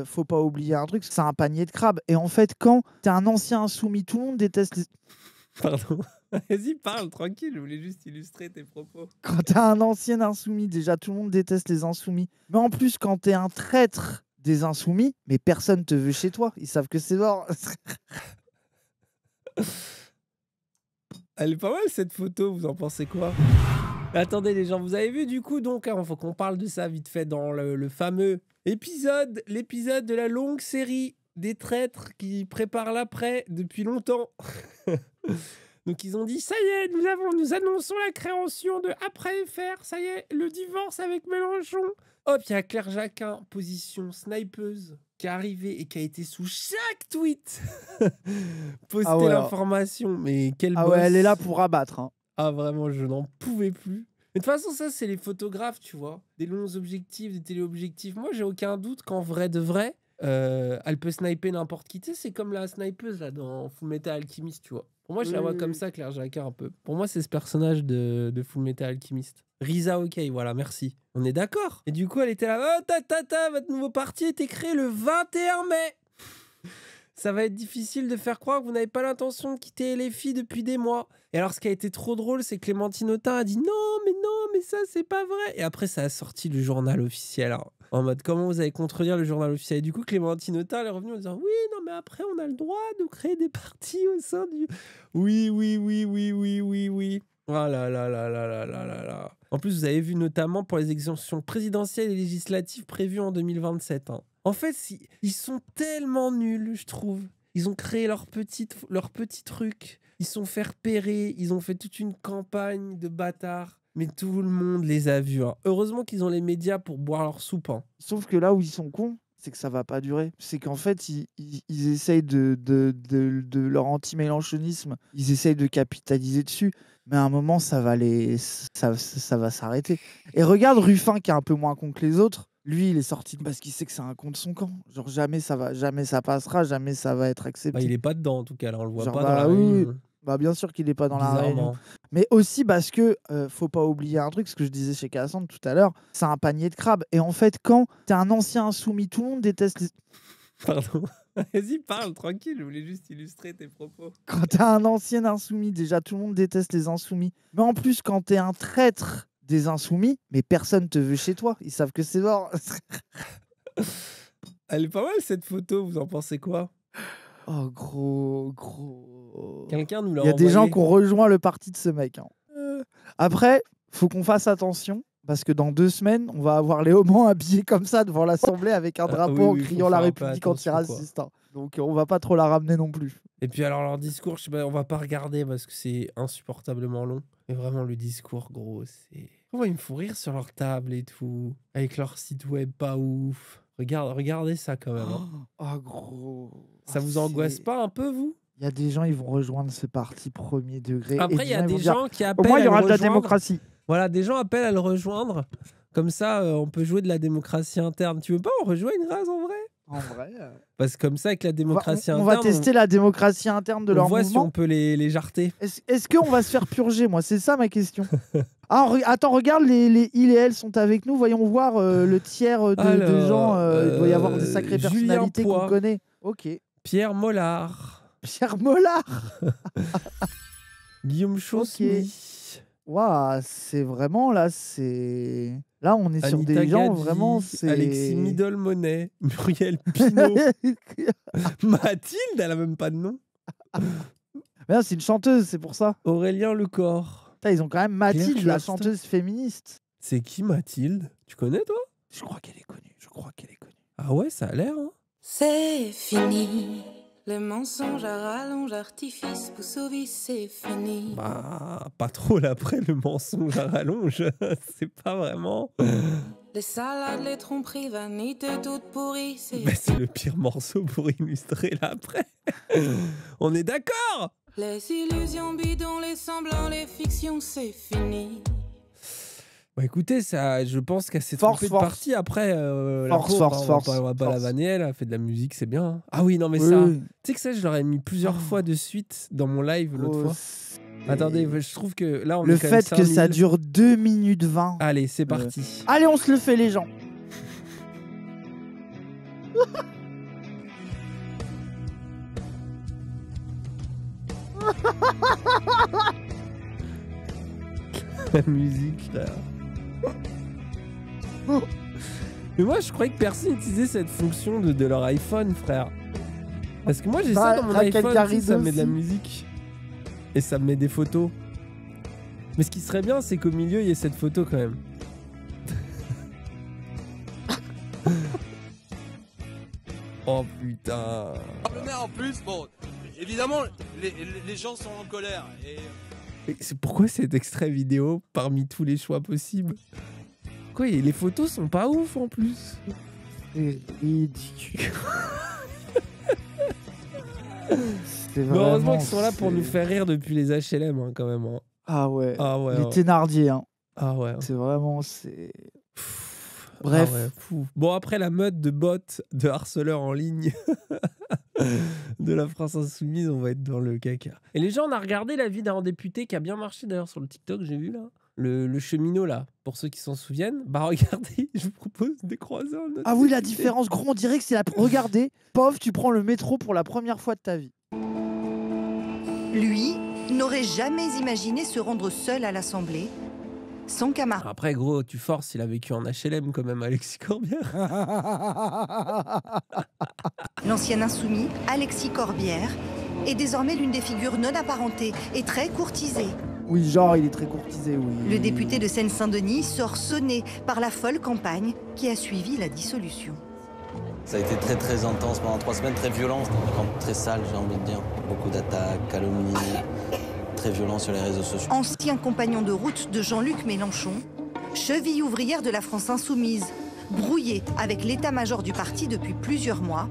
faut pas oublier un truc, c'est un panier de crabes. Et en fait, quand t'es un ancien insoumis, tout le monde déteste les... Pardon. Vas-y, parle, tranquille, je voulais juste illustrer tes propos. Quand t'es un ancien insoumis, déjà, tout le monde déteste les insoumis. Mais en plus, quand t'es un traître des insoumis, mais personne te veut chez toi. Ils savent que c'est mort. Elle est pas mal cette photo, vous en pensez quoi? Attendez les gens, vous avez vu du coup donc, il faut qu'on parle de ça vite fait dans le fameux l'épisode de la longue série des traîtres qui préparent l'après depuis longtemps. Donc ils ont dit ça y est, nous annonçons la création de Après FR, ça y est, le divorce avec Mélenchon. Hop, il y a Claire Jacquin, position snipeuse, qui est arrivée et qui a été sous chaque tweet poster ouais, l'information. Mais quel boss. Ouais, elle est là pour abattre. Hein. Ah vraiment, je n'en pouvais plus. Mais de toute façon, ça, c'est les photographes, tu vois. Des longs objectifs, des téléobjectifs. Moi, j'ai aucun doute qu'en vrai de vrai, elle peut sniper n'importe qui. Tu sais, c'est comme la snipeuse là, dans Fullmetal Alchemist, tu vois. Pour moi, je la vois comme ça, Claire Jacquin, un peu. Pour moi, c'est ce personnage de Fullmetal Alchemist. Risa, ok, voilà, merci. On est d'accord. Et du coup, elle était là, oh, votre nouveau parti a été créé le 21 mai. Ça va être difficile de faire croire que vous n'avez pas l'intention de quitter les filles depuis des mois. Et alors, ce qui a été trop drôle, c'est que Clémentine Autain a dit non, mais ça, c'est pas vrai. Et après, ça a sorti le journal officiel. Hein, en mode, comment vous allez contredire le journal officiel? Et du coup, Clémentine Autain, elle est revenue en disant oui, non, mais après, on a le droit de créer des partis au sein du. Oui. Oh là là là là là là là là. En plus, vous avez vu notamment pour les élections présidentielles et législatives prévues en 2027. Hein. En fait, ils sont tellement nuls, je trouve. Ils ont créé leur petit truc. Ils sont fait repérer. Ils ont fait toute une campagne de bâtards. Mais tout le monde les a vus. Hein. Heureusement qu'ils ont les médias pour boire leur soupe. Hein. Sauf que là où ils sont cons, c'est que ça va pas durer. C'est qu'en fait, ils essayent de leur anti-mélenchonisme, ils essayent de capitaliser dessus. Mais à un moment, ça va s'arrêter. Et regarde Ruffin, qui est un peu moins con que les autres. Lui, il est sorti parce qu'il sait que c'est un con de son camp. Genre, jamais ça passera, jamais ça va être accepté. Bah, il est pas dedans, en tout cas. Là, on le voit Genre, pas dans la réunion. Bah, bien sûr qu'il est pas dans la réunion. Mais aussi parce que, faut pas oublier un truc, ce que je disais chez Cassandre tout à l'heure, c'est un panier de crabes. Et en fait, quand t'es un ancien insoumis, tout le monde déteste les... Pardon. Vas-y, parle, tranquille, je voulais juste illustrer tes propos. Quand t'es un ancien insoumis, déjà, tout le monde déteste les insoumis. Mais en plus, quand t'es un traître des insoumis, mais personne te veut chez toi. Ils savent que c'est mort. Elle est pas mal, cette photo, vous en pensez quoi? Oh, gros. Quelqu'un nous l'a Il y a envoyé. des gens qui ont rejoint le parti de ce mec. Hein. Après, faut qu'on fasse attention. Parce que dans 2 semaines, on va avoir les homos habillés comme ça devant l'Assemblée avec un drapeau en criant la République antiraciste. Hein. Donc on va pas trop la ramener non plus. Et puis alors leur discours, je sais pas, on va pas regarder parce que c'est insupportablement long. Mais vraiment le discours, gros, c'est... Oh, ils me font rire sur leur table et tout. Avec leur site web pas ouf. Regardez ça quand même. Hein. Oh gros. Ça vous angoisse pas un peu, vous? Il y a des gens, ils vont rejoindre ce parti premier degré. Après, il y a des gens qui appellent. Au moins, il y aura de la démocratie. Voilà, des gens appellent à le rejoindre. Comme ça, on peut jouer de la démocratie interne. Tu veux pas, on rejoigne Raz en vrai? En vrai. Parce que comme ça, avec la démocratie interne. On va tester la démocratie interne de leur mouvement. On voit si on peut les jarter. Est-ce qu'on va se faire purger, moi? C'est ça ma question. Attends, regarde, les il et elle sont avec nous. Voyons voir le tiers de gens. Il doit y avoir des sacrées personnalités qu'on connaît. Ok. Pierre Mollard. Pierre Mollard. Guillaume Chaussmy. Waouh, c'est vraiment là, c'est... Là, on est Anita sur des gens Gadji, vraiment, c'est... Alexis Middle-Money, Muriel Pinot, Mathilde, elle a même pas de nom. Mais non, c'est une chanteuse, c'est pour ça. Aurélien Lecor. Putain, ils ont quand même Mathilde, la chanteuse féministe. C'est qui Mathilde? Tu connais, toi? Je crois qu'elle est connue, Ah ouais, ça a l'air, hein. C'est fini. Les mensonges à rallonge, artifice, pousse au vice, c'est fini. Bah, pas trop là après le mensonge à rallonge. C'est pas vraiment. Les salades, les tromperies, vanité toute pourrie, c'est... Bah, c'est le pire morceau pour illustrer l'après. On est d'accord? Les illusions bidons, les semblants, les fictions, c'est fini. Bah écoutez, ça, je pense qu'elle s'est trompée de partie après. Force. On va pas la vanner, elle a fait de la musique, c'est bien. Hein. Ah oui, non mais oui, ça, tu sais que ça, je l'aurais mis plusieurs fois de suite dans mon live l'autre fois. Attendez, je trouve que là, on le est quand même fait que ça dure 2 minutes 20. Allez, c'est parti. Allez, on se le fait, les gens. La musique, frère. Mais moi, je croyais que personne utilisait cette fonction de leur iPhone, frère. Parce que moi, j'ai ça dans mon Raquel iPhone, tu sais, Garrido ça me met de la aussi. musique. Et ça me met des photos. Mais ce qui serait bien, c'est qu'au milieu, il y ait cette photo quand même. Oh putain. Mais en plus, bon, évidemment, les gens sont en colère. Et... Et c'est pourquoi cet extrait vidéo parmi tous les choix possibles? Quoi, et les photos sont pas ouf en plus. C'est ridicule. C'est Mais heureusement vraiment, qu'ils sont là pour c'est- nous faire rire depuis les HLM hein, quand même. Hein. Ah ouais. Ah ouais. Les hein. Thénardier, hein. Ah ouais. C'est vraiment, c'est. Pff, Bref. ah ouais, fou. Bon, après la mode de bots, de harceleurs en ligne de la France Insoumise, on va être dans le caca. Et les gens, on a regardé la vie d'un député qui a bien marché d'ailleurs sur le TikTok, j'ai vu là. Le cheminot là, pour ceux qui s'en souviennent. Bah regardez, je vous propose de croiser un autre. Ah oui, la député. différence, gros, on dirait que c'est la. Regardez, pauvre, tu prends le métro pour la première fois de ta vie. Lui n'aurait jamais imaginé se rendre seul à l'Assemblée, sans camarade. Après, gros, tu forces, il a vécu en HLM quand même, Alexis Corbière. L'ancien insoumis, Alexis Corbière, est désormais l'une des figures non apparentées et très courtisées. Oui, genre, il est très courtisé, oui. Le député de Seine-Saint-Denis sort sonné par la folle campagne qui a suivi la dissolution. Ça a été très très intense pendant 3 semaines, très violent, c'était une campagne très sale j'ai envie de dire. Beaucoup d'attaques, calomnies, très violent sur les réseaux sociaux. Ancien compagnon de route de Jean-Luc Mélenchon, cheville ouvrière de la France Insoumise, brouillé avec l'état-major du parti depuis plusieurs mois,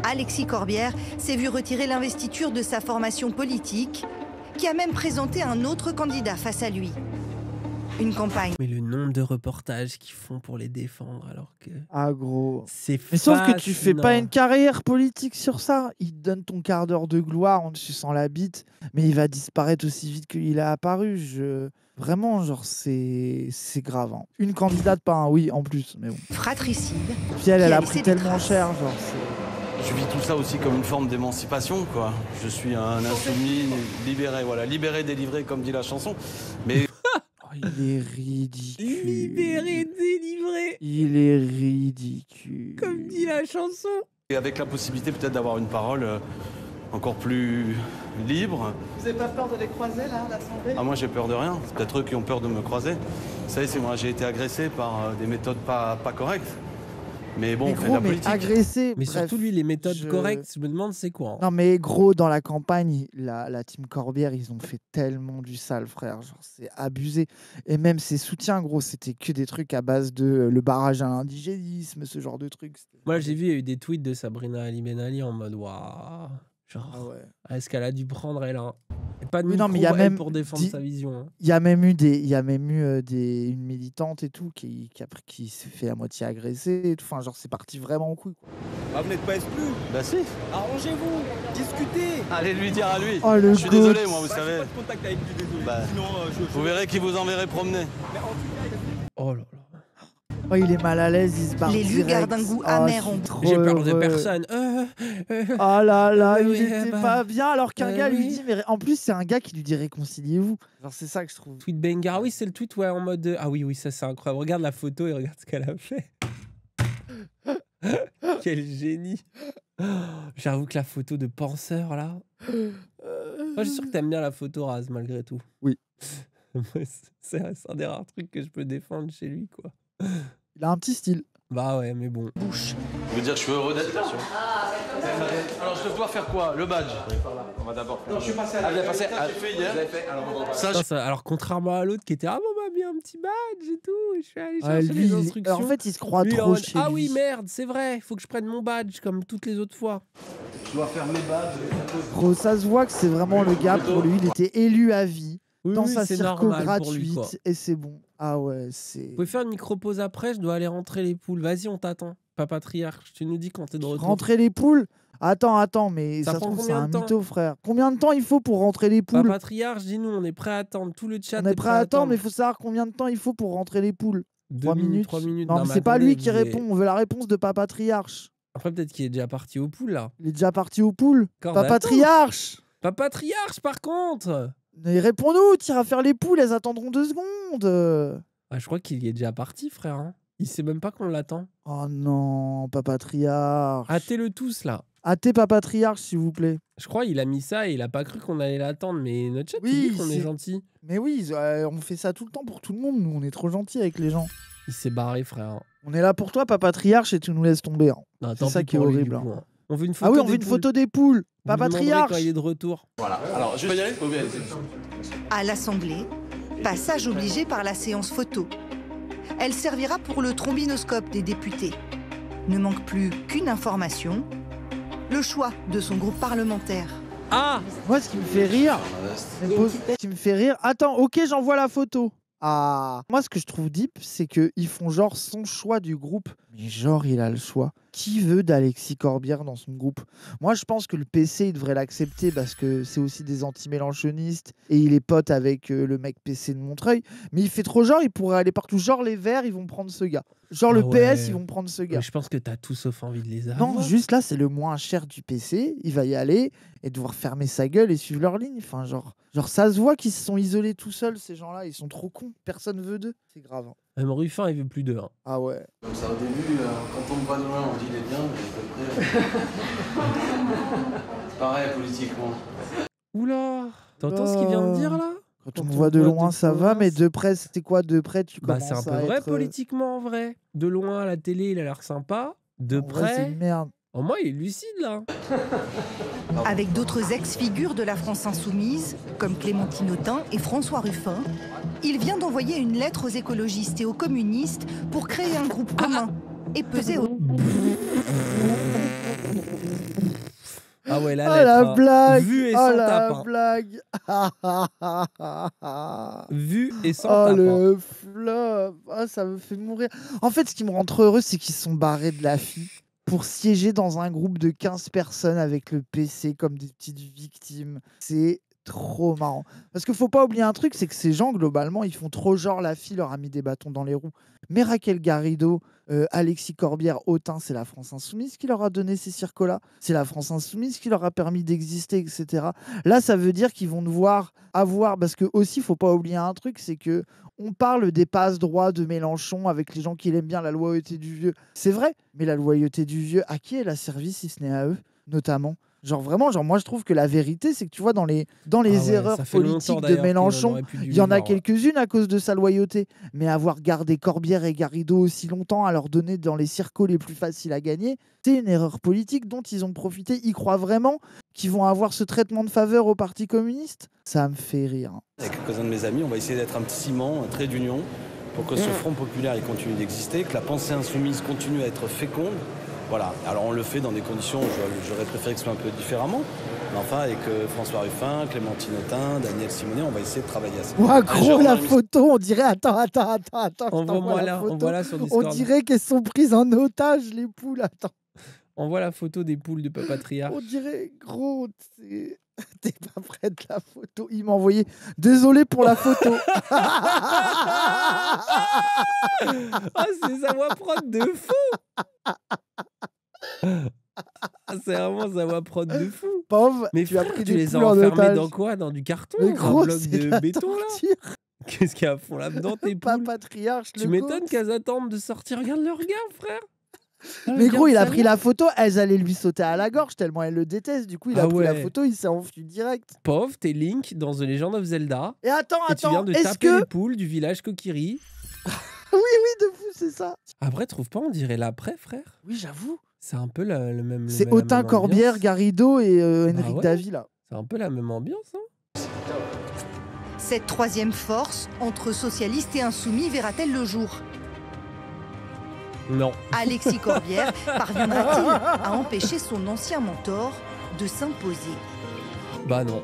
Alexis Corbière s'est vu retirer l'investiture de sa formation politique, qui a même présenté un autre candidat face à lui. Une campagne. Mais le nombre de reportages qu'ils font pour les défendre alors que Ah, gros. c'est Mais sauf que tu fais pas fascinant. une carrière politique sur ça. Il te donne ton quart d'heure de gloire en te suçant la bite, mais il va disparaître aussi vite qu'il est apparu. Vraiment, genre, c'est grave. Hein. Une candidate, pas un oui en plus, mais bon. Fratricide. Puis elle Qui a a laissé pris des tellement traces. cher, genre, c'est... Je vis tout ça aussi comme une forme d'émancipation, quoi. Je suis un insoumis libéré, voilà, libéré, délivré, comme dit la chanson. Mais Oh, il est ridicule. Libéré, délivré, Il est ridicule. comme dit la chanson. et avec la possibilité peut-être d'avoir une parole encore plus libre. Vous n'avez pas peur de les croiser, là, à l'Assemblée? Ah, moi, j'ai peur de rien. C'est peut-être eux qui ont peur de me croiser. Vous savez, c'est moi, j'ai été agressé par des méthodes pas correctes. Mais bon, Mais on fait de gros, la mais politique. agressé. Mais bref, surtout lui, les méthodes je- correctes, je me demande c'est quoi. Hein. Non, mais gros, dans la campagne, la team Corbière, ils ont fait tellement du sale, frère. Genre, c'est abusé. Et même ses soutiens, gros, c'était que des trucs à base de le barrage à l'indigénisme, ce genre de trucs. C'était Moi, vraiment j'ai vu, il y a eu des tweets de Sabrina Ali Ben Ali en mode waouh. Genre, Ah ouais. est-ce qu'elle a dû prendre elle hein. Et pas de Oui, non, micro, mais il y a elle, même pour défendre dit- sa vision. Hein. Il y a même eu une militante et tout qui s'est fait à moitié agresser. Et tout. Enfin, genre, c'est parti vraiment en couille. Quoi. Ah, vous n'êtes pas exclu. Bah si, Arrangez-vous, discutez. allez lui dire à lui. Oh, le Je suis goat. désolé, moi, vous Bah, j'ai savez. pas de contact avec lui, désolé. Bah, Sinon, Vous verrez qui vous enverrez promener. Oh là là. Oh, il est mal à l'aise, il se barre L'élu direct. garde un goût Oh, amer je suis en- trop J'ai peur de heureux. personne. Oh là là, Oui, il était bah, pas bien alors qu'un gars lui oui. dit, mais en plus c'est un gars qui lui dit réconciliez-vous. Genre c'est ça que je trouve. Tweet Bengar, oui, c'est le tweet ouais, en mode. Ah oui, ça c'est incroyable. Regarde la photo et regarde ce qu'elle a fait. Quel génie. J'avoue que la photo de penseur là. Moi, je suis sûr que t'aimes bien la photo Raz malgré tout. Oui. C'est un des rares trucs que je peux défendre chez lui, quoi. Il a un petit style. Bah ouais, mais bon. Bouche. Je veux dire, je suis heureux d'être là. Alors, je dois faire quoi? Le badge? On va d'abord faire. Non, je suis passé à la j'ai fait hier. Ça, Putain, alors contrairement à l'autre qui était ah bon bah bien un petit badge et tout, et je suis allé Ah, chercher lui, les il- instructions. en fait il se croit Lui, il est en trop mode, chez ah lui. oui merde, c'est vrai, il faut que je prenne mon badge comme toutes les autres fois. je dois faire mes badges. Gros, ça se voit que c'est vraiment le gars pour lui. Il était élu à vie Oui, dans oui, sa c'est circo normal pour lui, gratuite quoi. et c'est bon. Ah ouais, c'est. Vous pouvez faire une micro-pause après, je dois aller rentrer les poules. Vas-y, on t'attend. Pas patriarche, tu nous dis quand t'es de retour. Rentrer les poules. Attends, mais Ça ça, se prend trouve c'est combien un de temps mytho, frère. Combien de temps il faut pour rentrer les Pas poules? patriarche, dis-nous, on est prêt à attendre. Tout le chat On est prêt à attendre, mais il faut savoir combien de temps il faut pour rentrer les poules. 3 minutes. 3 minutes. Non, mais c'est pas attendez, lui qui vous avez- répond. On veut la réponse de Papa Patriarche. Après, peut-être qu'il est déjà parti au pool, là. Il est déjà parti au pool. Encore Papatriarche. Papatriarche, par contre. Mais réponds-nous, tire à faire les poules, elles attendront 2 secondes. Ah, je crois qu'il y est déjà parti, frère. Hein. Il sait même pas qu'on l'attend. Oh non, papatriarche. Hâtez-le tous, là. Hâtez papatriarche, s'il vous plaît. Je crois qu'il a mis ça et il a pas cru qu'on allait l'attendre, mais notre chat, Oui, il dit qu'on est c'est- gentil. Mais oui, on fait ça tout le temps pour tout le monde, nous, on est trop gentils avec les gens. Il s'est barré, frère. On est là pour toi, papatriarche, et tu nous laisses tomber. Hein. Non, C'est tant ça pis qui est pour lui, horrible, du coup, hein. hein. On veut une photo Ah oui, on des veut une poules. photo des poules. Vous lui demanderez Papatriarche. quand il est de retour. Voilà, alors je peux y aller? À l'Assemblée, passage obligé par la séance photo. Elle servira pour le trombinoscope des députés. Ne manque plus qu'une information, le choix de son groupe parlementaire. Ah, Moi, ce qui me fait rire, ce qui me fait rire. Attends, ok, j'envoie la photo. Ah, moi, ce que je trouve deep, c'est qu'ils font genre son choix du groupe. Mais genre, il a le choix. Qui veut d'Alexis Corbière dans son groupe? Moi, je pense que le PC, il devrait l'accepter parce que c'est aussi des anti-mélanchonistes et il est pote avec le mec PC de Montreuil. Mais il fait trop genre, il pourrait aller partout. Genre, les Verts, ils vont prendre ce gars. Genre, le Ah ouais. PS, ils vont prendre ce gars. mais je pense que t'as tout sauf envie de les avoir. Non, juste là, c'est le moins cher du PC. Il va y aller et devoir fermer sa gueule et suivre leur ligne. Enfin, genre ça se voit qu'ils se sont isolés tout seuls, ces gens-là. Ils sont trop cons. Personne veut d'eux. C'est grave. Hein. Même Ruffin, il veut plus d'eux. Hein. Ah ouais. Comme ça au début, quand on me voit de loin, on dit il est bien, mais après... C'est pareil politiquement. Oula, t'entends ce qu'il vient de dire là? Quand on me voit de loin, ça va, mais de près, c'était quoi de près? Tu Bah, commences c'est un peu à vrai être, politiquement en vrai. De loin à la télé, il a l'air sympa. De en vrai, c'est près, une merde. au moins il est lucide là. Avec d'autres ex-figures de la France insoumise, comme Clémentine Autain et François Ruffin, il vient d'envoyer une lettre aux écologistes et aux communistes pour créer un groupe commun et peser au... Ah ouais, la Oh lettre. la hein. blague! Vu et Oh sans la tape. hein. blague! Vu et sans Oh tape. hein. le flop! Ah, ça me fait mourir. En fait, ce qui me rend trop heureux, c'est qu'ils se sont barrés de la FI pour siéger dans un groupe de 15 personnes avec le PC comme des petites victimes. C'est trop marrant. Parce qu'il faut pas oublier un truc, c'est que ces gens, globalement, ils font trop genre la FI leur a mis des bâtons dans les roues. Mais Raquel Garrido, Alexis Corbière, Autain, c'est la France Insoumise qui leur a donné ces circos-là. C'est la France Insoumise qui leur a permis d'exister, etc. Là, ça veut dire qu'ils vont devoir avoir... Parce que aussi, il faut pas oublier un truc, c'est que on parle des passe-droits de Mélenchon avec les gens qui l'aiment bien, la loyauté du vieux. C'est vrai, mais la loyauté du vieux, à qui elle a servi si ce n'est à eux, notamment? Genre vraiment, genre moi je trouve que la vérité, c'est que tu vois, dans les Ah ouais, erreurs ça fait longtemps, politiques de d'ailleurs, qu'il en Mélenchon, aurait pu dû il y en a les voir, ouais. quelques-unes à cause de sa loyauté. Mais avoir gardé Corbière et Garrido aussi longtemps à leur donner dans les circos les plus faciles à gagner, c'est une erreur politique dont ils ont profité. Ils croient vraiment qu'ils vont avoir ce traitement de faveur au Parti communiste? Ça me fait rire. Avec quelques-uns de mes amis, on va essayer d'être un petit ciment, un trait d'union, pour que ce Front populaire il continue d'exister, que la pensée insoumise continue à être féconde. Voilà, alors on le fait dans des conditions, j'aurais préféré que ce soit un peu différemment. Mais enfin, avec François Ruffin, Clémentine Autain, Daniel Simonet, on va essayer de travailler à ça. Ouah, Allez, gros, je la rentre dans photo, on dirait... Attends, je Envoie-moi t'envoie la là, photo. envoie-la sur On Discord. dirait qu'elles sont prises en otage, les poules. Attends. Envoie la photo des poules de Papatriarche. On dirait, gros, t'es pas prêt de la photo. Il m'a envoyé. Désolé pour la photo. Ah, c'est sa voix prod de fou. Ah, c'est vraiment sa voix prod de fou. Pauvre, Mais tu as frère, pris tu des les as poules en enfermés otage. dans quoi? Dans du carton? Mais Dans un gros, bloc c'est de la béton là? torture. Qu'est-ce qu'il y a à fond là-dedans tes poules? Papatriarche, Tu le m'étonnes gosse. qu'elles attendent de sortir. Regarde le regard, frère. Ah, Mais gros, regarde il a ça pris là. la photo, elles allaient lui sauter à la gorge tellement elle le déteste. Du coup, il a Ah pris la ouais. photo, il s'est enfui direct. Pauvre, t'es Link dans The Legend of Zelda. Et attends, Et tu viens de est-ce taper que... les poules du village Kokiri. Oui, de fou, c'est ça. Après, trouve pas, on dirait l'après, frère. Oui, j'avoue. C'est un peu le même. C'est la Autain, même Corbière, ambiance. Garrido et Henrik ouais. Davy, là. C'est un peu la même ambiance, hein. Cette troisième force, entre socialistes et insoumis, verra-t-elle le jour? Non. Alexis Corbière parviendra-t-il à empêcher son ancien mentor de s'imposer? Bah non.